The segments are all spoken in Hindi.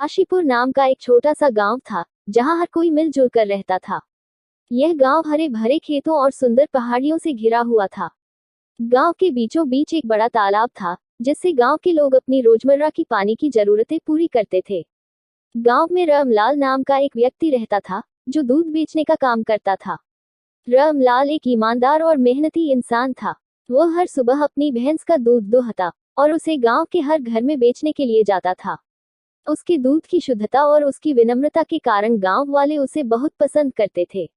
काशीपुर नाम का एक छोटा सा गांव था, जहां हर कोई मिलजुल कर रहता था। यह गांव हरे भरे खेतों और सुंदर पहाड़ियों से घिरा हुआ था। गांव के बीचों बीच एक बड़ा तालाब था, जिससे गांव के लोग अपनी रोजमर्रा की पानी की जरूरतें पूरी करते थे। गांव में रामलाल नाम का एक व्यक्ति रहता था, जो दूध बेचने का काम करता था। रामलाल एक ईमानदार और मेहनती इंसान था। वो हर सुबह अपनी भैंस का दूध दोहता और उसे गांव के हर घर में बेचने के लिए जाता था। उसके दूध की शुद्धता और उसकी विनम्रता के कारण गांव वाले उसे बहुत पसंद करते थे।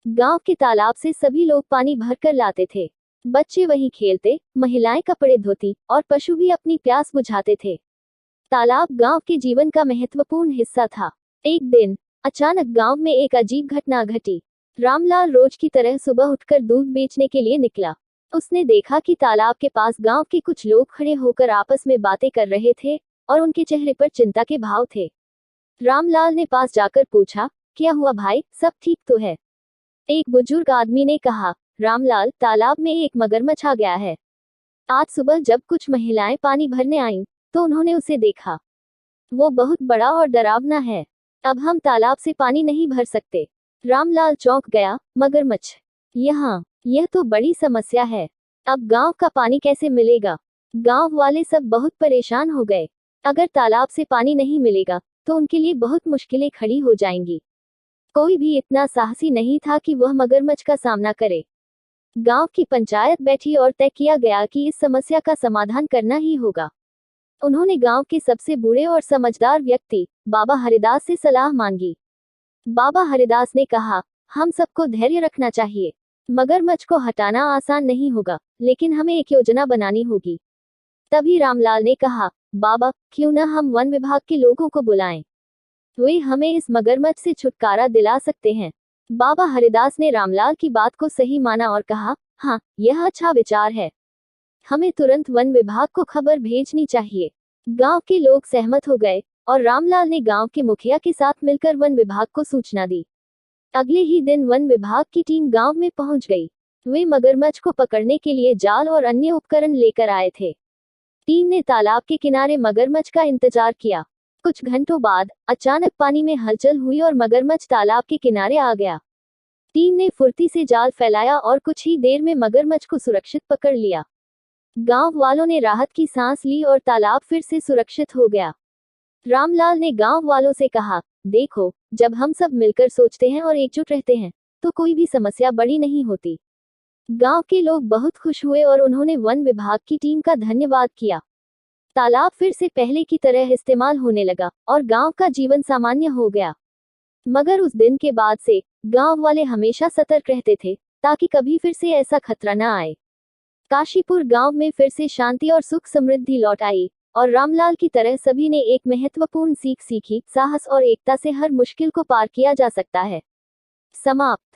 गांव के तालाब से सभी लोग पानी भरकर लाते थे। बच्चे वहीं खेलते, महिलाएं कपड़े धोती और पशु भी अपनी प्यास बुझाते थे। तालाब गांव के जीवन का महत्वपूर्ण हिस्सा था। एक दिन अचानक गांव में एक अजीब घटना घटी। रामलाल रोज की तरह सुबह उठकर दूध बेचने के लिए निकला। उसने देखा कि तालाब के पास गांव के कुछ लोग खड़े होकर आपस में बातें कर रहे थे और उनके चेहरे पर चिंता के भाव थे। रामलाल ने पास जाकर पूछा, क्या हुआ भाई, सब ठीक तो है? एक बुजुर्ग आदमी ने कहा, रामलाल, तालाब में एक मगरमच्छ आ गया है। आज सुबह जब कुछ महिलाएं पानी भरने आईं, तो उन्होंने उसे देखा। वो बहुत बड़ा और डरावना है। अब हम तालाब से पानी नहीं भर सकते। रामलाल चौंक गया, मगरमच्छ यहाँ? यह तो बड़ी समस्या है। अब गांव का पानी कैसे मिलेगा? गांव वाले सब बहुत परेशान हो गए। अगर तालाब से पानी नहीं मिलेगा, तो उनके लिए बहुत मुश्किलें खड़ी हो जाएंगी। कोई भी इतना साहसी नहीं था कि वह मगरमच्छ का सामना करे। गांव की पंचायत बैठी और तय किया गया कि इस समस्या का समाधान करना ही होगा। उन्होंने गांव के सबसे बूढ़े और समझदार व्यक्ति बाबा हरिदास से सलाह मांगी। बाबा हरिदास ने कहा, हम सबको धैर्य रखना चाहिए। मगरमच्छ को हटाना आसान नहीं होगा, लेकिन हमें एक योजना बनानी होगी। तभी रामलाल ने कहा, बाबा, क्यों न हम वन विभाग के लोगों को बुलाएं? वे हमें इस मगरमच्छ से छुटकारा दिला सकते हैं। बाबा हरिदास ने रामलाल की बात को सही माना और कहा, हाँ, यह अच्छा विचार है। हमें तुरंत वन विभाग को खबर भेजनी चाहिए। गांव के लोग सहमत हो गए और रामलाल ने गांव के मुखिया के साथ मिलकर वन विभाग को सूचना दी। अगले ही दिन वन विभाग की टीम गांव में पहुंच गई। वे मगरमच्छ को पकड़ने के लिए जाल और अन्य उपकरण लेकर आए थे। टीम ने तालाब के किनारे मगरमच्छ का इंतजार किया। कुछ घंटों बाद अचानक पानी में हलचल हुई और मगरमच्छ तालाब के किनारे आ गया। टीम ने फुर्ती से जाल फैलाया और कुछ ही देर में मगरमच्छ को सुरक्षित पकड़ लिया। गांव वालों ने राहत की सांस ली और तालाब फिर से सुरक्षित हो गया। रामलाल ने गांव वालों से कहा, देखो, जब हम सब मिलकर सोचते हैं और एकजुट रहते हैं, तो कोई भी समस्या बड़ी नहीं होती। गांव के लोग बहुत खुश हुए और उन्होंने वन विभाग की टीम का धन्यवाद किया। तालाब फिर से पहले की तरह इस्तेमाल होने लगा और गांव का जीवन सामान्य हो गया। मगर उस दिन के बाद से गांव वाले हमेशा सतर्क रहते थे, ताकि कभी फिर से ऐसा खतरा न आए। काशीपुर गांव में फिर से शांति और सुख समृद्धि लौट आई और रामलाल की तरह सभी ने एक महत्वपूर्ण सीख सीखी, साहस और एकता से हर मुश्किल को पार किया जा सकता है। समाप्त।